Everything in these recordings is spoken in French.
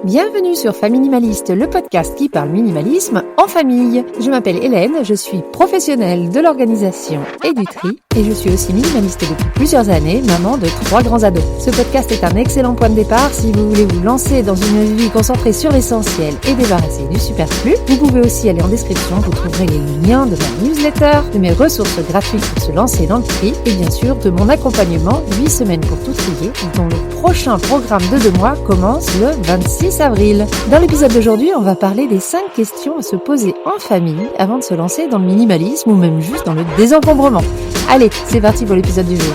Bienvenue sur Faminimaliste, le podcast qui parle minimalisme en famille. Je m'appelle Hélène, je suis professionnelle de l'organisation et du tri et je suis aussi minimaliste depuis plusieurs années, maman de 3 grands ados. Ce podcast est un excellent point de départ si vous voulez vous lancer dans une vie concentrée sur l'essentiel et débarrasser du superflu. Vous pouvez aussi aller en description, vous trouverez les liens de ma newsletter, de mes ressources gratuites pour se lancer dans le tri et bien sûr de mon accompagnement 8 semaines pour tout trier dont le prochain programme de 2 mois commence le 26 avril. Dans l'épisode d'aujourd'hui, on va parler des 5 questions à se poser en famille avant de se lancer dans le minimalisme ou même juste dans le désencombrement. Allez, c'est parti pour l'épisode du jour.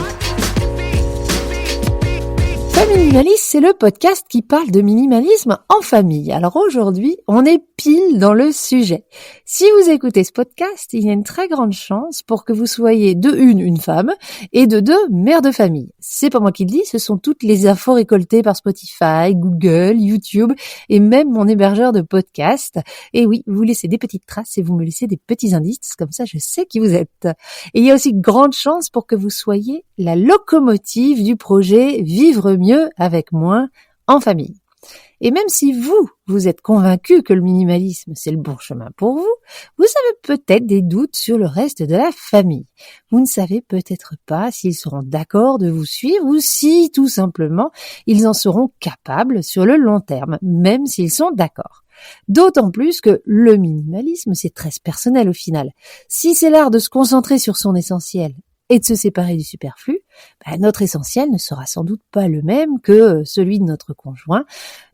Faminimaliste, c'est le podcast qui parle de minimalisme en famille. Alors aujourd'hui, on est pile dans le sujet. Si vous écoutez ce podcast, il y a une très grande chance pour que vous soyez de une femme et de 2 mères de famille. C'est pas moi qui le dis, ce sont toutes les infos récoltées par Spotify, Google, YouTube et même mon hébergeur de podcast. Et oui, vous laissez des petites traces et vous me laissez des petits indices, comme ça je sais qui vous êtes. Et il y a aussi grande chance pour que vous soyez la locomotive du projet Vivre mieux avec moins en famille. Et même si vous êtes convaincu que le minimalisme c'est le bon chemin pour vous, vous avez peut-être des doutes sur le reste de la famille. Vous ne savez peut-être pas s'ils seront d'accord de vous suivre ou si, tout simplement, ils en seront capables sur le long terme, même s'ils sont d'accord. D'autant plus que le minimalisme c'est très personnel au final. Si c'est l'art de se concentrer sur son essentiel et de se séparer du superflu, notre essentiel ne sera sans doute pas le même que celui de notre conjoint,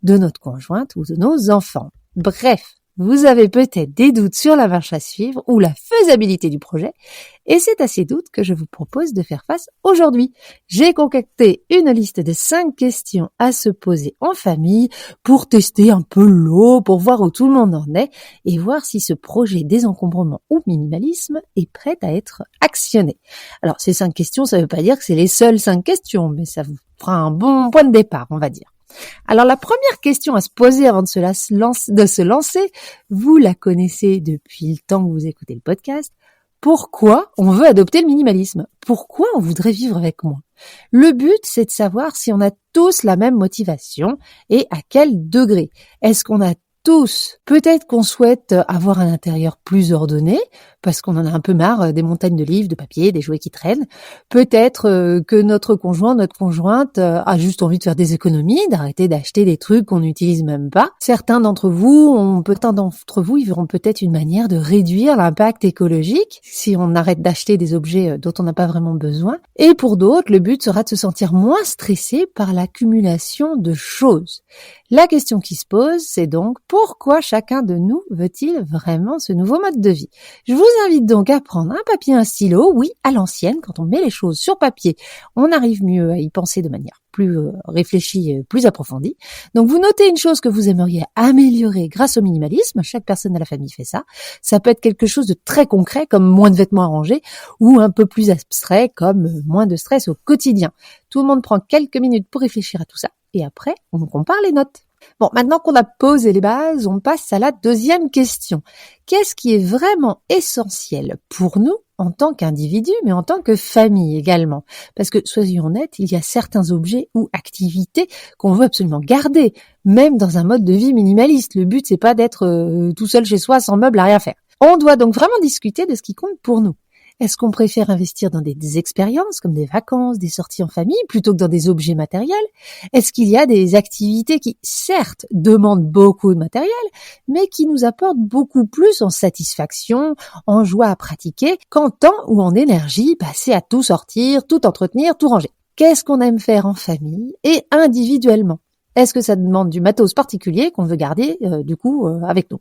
de notre conjointe ou de nos enfants. Bref, vous avez peut-être des doutes sur la marche à suivre ou la faisabilité du projet, et c'est à ces doutes que je vous propose de faire face aujourd'hui. J'ai concocté une liste de 5 questions à se poser en famille pour tester un peu l'eau, pour voir où tout le monde en est et voir si ce projet désencombrement ou minimalisme est prêt à être actionné. Alors ces 5 questions, ça ne veut pas dire que c'est les seules 5 questions, mais ça vous fera un bon point de départ, on va dire. Alors la première question à se poser avant de se lancer, vous la connaissez depuis le temps que vous écoutez le podcast. Pourquoi on veut adopter le minimalisme? Pourquoi on voudrait vivre avec moins? Le but, c'est de savoir si on a tous la même motivation et à quel degré. Est-ce qu'on a tous, peut-être qu'on souhaite avoir un intérieur plus ordonné, parce qu'on en a un peu marre des montagnes de livres, de papier, des jouets qui traînent. Peut-être que notre conjoint, notre conjointe a juste envie de faire des économies, d'arrêter d'acheter des trucs qu'on n'utilise même pas. Certains d'entre vous, ils verront peut-être une manière de réduire l'impact écologique si on arrête d'acheter des objets dont on n'a pas vraiment besoin. Et pour d'autres, le but sera de se sentir moins stressé par l'accumulation de choses. La question qui se pose, c'est donc pourquoi chacun de nous veut-il vraiment ce nouveau mode de vie? Je vous invite donc à prendre un papier et un stylo. Oui, à l'ancienne, quand on met les choses sur papier, on arrive mieux à y penser de manière plus réfléchie, plus approfondie. Donc vous notez une chose que vous aimeriez améliorer grâce au minimalisme. Chaque personne de la famille fait ça. Ça peut être quelque chose de très concret comme moins de vêtements à ranger ou un peu plus abstrait comme moins de stress au quotidien. Tout le monde prend quelques minutes pour réfléchir à tout ça et après on compare les notes. Bon, maintenant qu'on a posé les bases, on passe à la deuxième question. Qu'est-ce qui est vraiment essentiel pour nous en tant qu'individu, mais en tant que famille également? Parce que, soyons honnêtes, il y a certains objets ou activités qu'on veut absolument garder, même dans un mode de vie minimaliste. Le but, c'est pas d'être tout seul chez soi, sans meubles, à rien faire. On doit donc vraiment discuter de ce qui compte pour nous. Est-ce qu'on préfère investir dans des expériences comme des vacances, des sorties en famille, plutôt que dans des objets matériels? Est-ce qu'il y a des activités qui, certes, demandent beaucoup de matériel, mais qui nous apportent beaucoup plus en satisfaction, en joie à pratiquer, qu'en temps ou en énergie passée à tout sortir, tout entretenir, tout ranger? Qu'est-ce qu'on aime faire en famille et individuellement? Est-ce que ça demande du matos particulier qu'on veut garder, avec nous?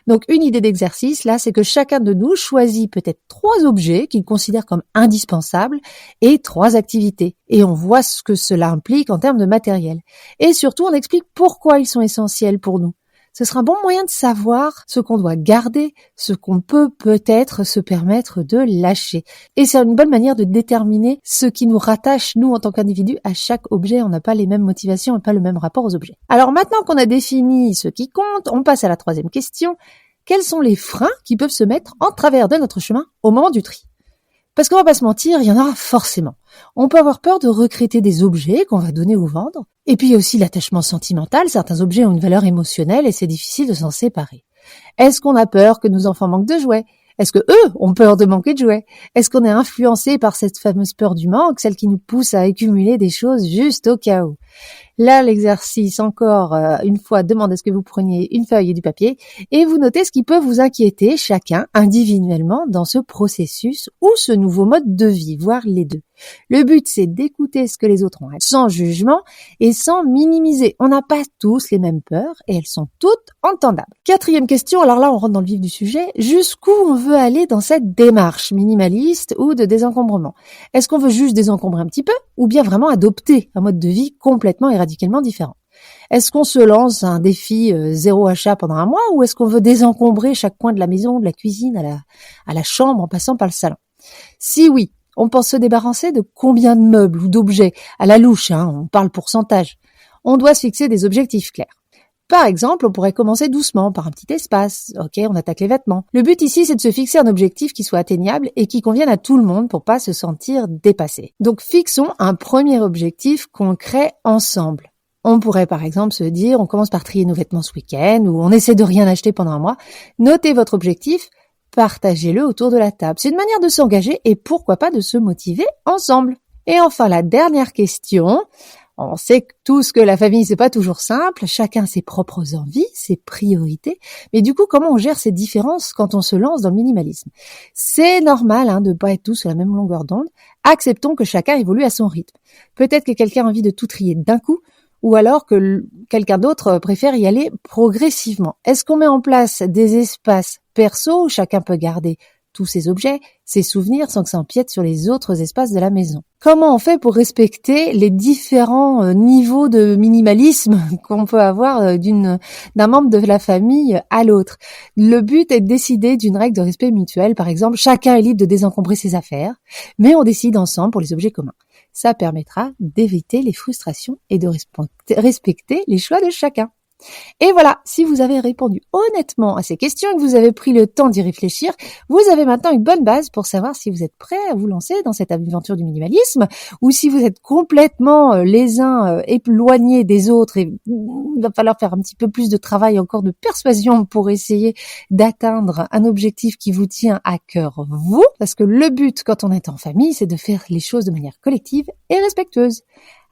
Donc une idée d'exercice là, c'est que chacun de nous choisit peut-être 3 objets qu'il considère comme indispensables et 3 activités. Et on voit ce que cela implique en termes de matériel. Et surtout, on explique pourquoi ils sont essentiels pour nous. Ce sera un bon moyen de savoir ce qu'on doit garder, ce qu'on peut peut-être se permettre de lâcher. Et c'est une bonne manière de déterminer ce qui nous rattache, nous, en tant qu'individus, à chaque objet. On n'a pas les mêmes motivations et pas le même rapport aux objets. Alors maintenant qu'on a défini ce qui compte, on passe à la 3e question. Quels sont les freins qui peuvent se mettre en travers de notre chemin au moment du tri? Parce qu'on va pas se mentir, il y en aura forcément. On peut avoir peur de recréer des objets qu'on va donner ou vendre. Et puis il y a aussi l'attachement sentimental. Certains objets ont une valeur émotionnelle et c'est difficile de s'en séparer. Est-ce qu'on a peur que nos enfants manquent de jouets ? Est-ce que eux ont peur de manquer de jouets ? Est-ce qu'on est influencé par cette fameuse peur du manque, celle qui nous pousse à accumuler des choses juste au cas où ? Là, l'exercice, encore une fois, demande à ce que vous preniez une feuille et du papier et vous notez ce qui peut vous inquiéter chacun individuellement dans ce processus ou ce nouveau mode de vie, voire les deux. Le but, c'est d'écouter ce que les autres ont sans jugement et sans minimiser. On n'a pas tous les mêmes peurs et elles sont toutes entendables. 4e question, alors là, on rentre dans le vif du sujet. Jusqu'où on veut aller dans cette démarche minimaliste ou de désencombrement ? Est-ce qu'on veut juste désencombrer un petit peu ou bien vraiment adopter un mode de vie complètement et radicalement différent ? Est-ce qu'on se lance un défi zéro achat pendant un mois ou est-ce qu'on veut désencombrer chaque coin de la maison, de la cuisine à la chambre en passant par le salon ? Si oui, on pense se débarrasser de combien de meubles ou d'objets à la louche, on parle pourcentage. On doit se fixer des objectifs clairs. Par exemple, on pourrait commencer doucement par un petit espace. Ok, on attaque les vêtements. Le but ici, c'est de se fixer un objectif qui soit atteignable et qui convienne à tout le monde pour pas se sentir dépassé. Donc, fixons un premier objectif concret ensemble. On pourrait par exemple se dire, on commence par trier nos vêtements ce week-end ou on essaie de rien acheter pendant un mois. Notez votre objectif, partagez-le autour de la table. C'est une manière de s'engager et pourquoi pas de se motiver ensemble. Et enfin, la dernière question. On sait tous que la famille, c'est pas toujours simple. Chacun a ses propres envies, ses priorités. Mais du coup, comment on gère ces différences quand on se lance dans le minimalisme ? C'est normal de pas être tous sur la même longueur d'onde. Acceptons que chacun évolue à son rythme. Peut-être que quelqu'un a envie de tout trier d'un coup, ou alors que quelqu'un d'autre préfère y aller progressivement. Est-ce qu'on met en place des espaces perso où chacun peut garder tous ses objets, ses souvenirs, sans que ça empiète sur les autres espaces de la maison? Comment on fait pour respecter les différents niveaux de minimalisme qu'on peut avoir d'un membre de la famille à l'autre? Le but est de décider d'une règle de respect mutuel. Par exemple, chacun est libre de désencombrer ses affaires, mais on décide ensemble pour les objets communs. Ça permettra d'éviter les frustrations et de respecter les choix de chacun. Et voilà, si vous avez répondu honnêtement à ces questions et que vous avez pris le temps d'y réfléchir, vous avez maintenant une bonne base pour savoir si vous êtes prêts à vous lancer dans cette aventure du minimalisme ou si vous êtes complètement les uns éloignés des autres et il va falloir faire un petit peu plus de travail encore de persuasion pour essayer d'atteindre un objectif qui vous tient à cœur, vous, parce que le but quand on est en famille, c'est de faire les choses de manière collective et respectueuse.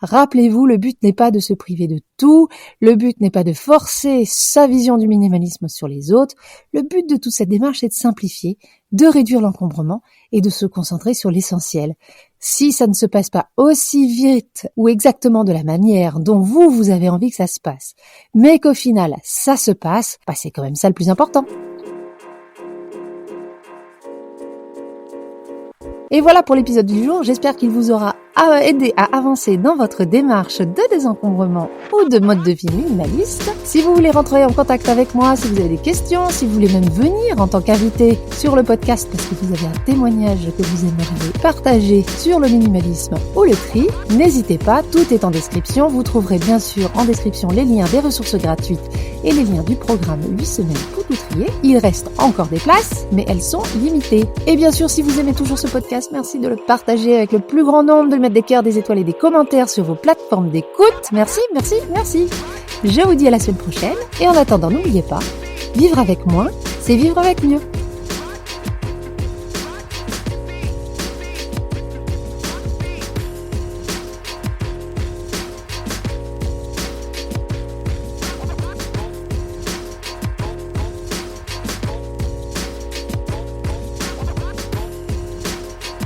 Rappelez-vous, le but n'est pas de se priver de tout, le but n'est pas de forcer sa vision du minimalisme sur les autres, le but de toute cette démarche est de simplifier, de réduire l'encombrement et de se concentrer sur l'essentiel. Si ça ne se passe pas aussi vite ou exactement de la manière dont vous avez envie que ça se passe, mais qu'au final ça se passe, c'est quand même ça le plus important. Et voilà pour l'épisode du jour, j'espère qu'il vous aura aidé à avancer dans votre démarche de désencombrement ou de mode de vie minimaliste. Si vous voulez rentrer en contact avec moi, si vous avez des questions, si vous voulez même venir en tant qu'invité sur le podcast parce que vous avez un témoignage que vous aimeriez partager sur le minimalisme ou le tri, n'hésitez pas, tout est en description. Vous trouverez bien sûr en description les liens des ressources gratuites et les liens du programme 8 semaines pour tout trier. Il reste encore des places, mais elles sont limitées. Et bien sûr, si vous aimez toujours ce podcast, merci de le partager avec le plus grand nombre, de mettre des cœurs, des étoiles et des commentaires sur vos plateformes d'écoute. Merci. Je vous dis à la semaine prochaine. Et en attendant, n'oubliez pas, vivre avec moins, c'est vivre avec mieux.